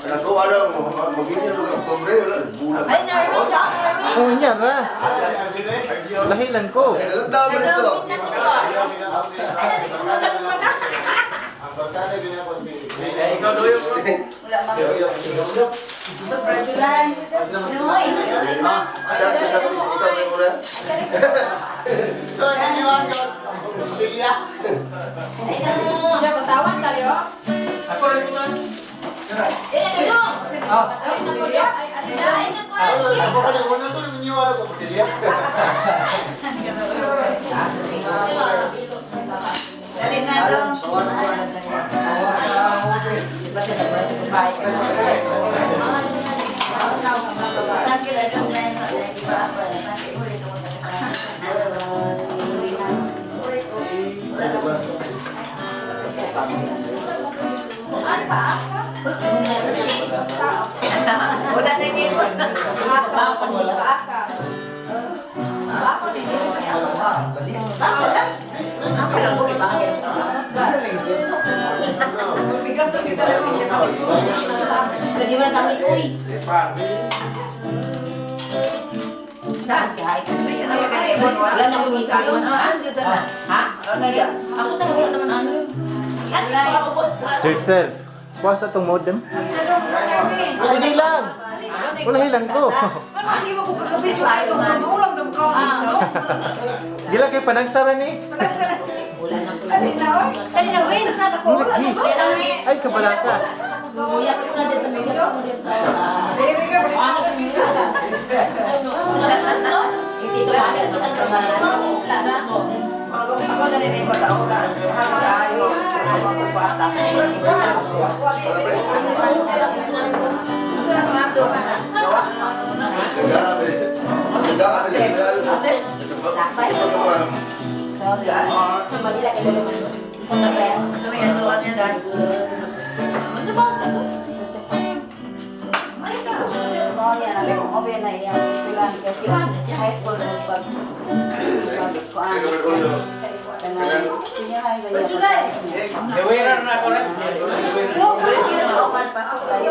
Ako ada begini untuk komplain bulan. Oh, nyara. Lahilan ko. Dalam itu. Ikaw doyo bro. So, niniwan ko. Lilia. Katawan kali yo. Ako rin man. Ako ka nang una, so niniwan ako. Lilia. Wala na din. Ako ni Aka. Ako ni Ako lang ko ibangin. Bigas na kita lang. Lagi mo na tamis, uy. Saan ka? Wala na akong isa. Ha? Ako sa wala naman ano. Jersel, kuha sa itong modem. Sige lang. Wala hilang ko. Hindi mo ko kakabit yung ayaw na ulam ng kawan. Gila kayo panagsara ni. Kanina, wait na ako. Ay, kabalaka. Muyak ko na dito medyo. Hindi ito pa rin sa ako na rin yung bata ko na ayaw ako bata. Sorry, Manila kayo naman. Ano yan dan? Ano ba? Oh, yan. Sabi ko, okay na yan. Istilan. High school na pag... Eweran na ako rin. Pasok tayo.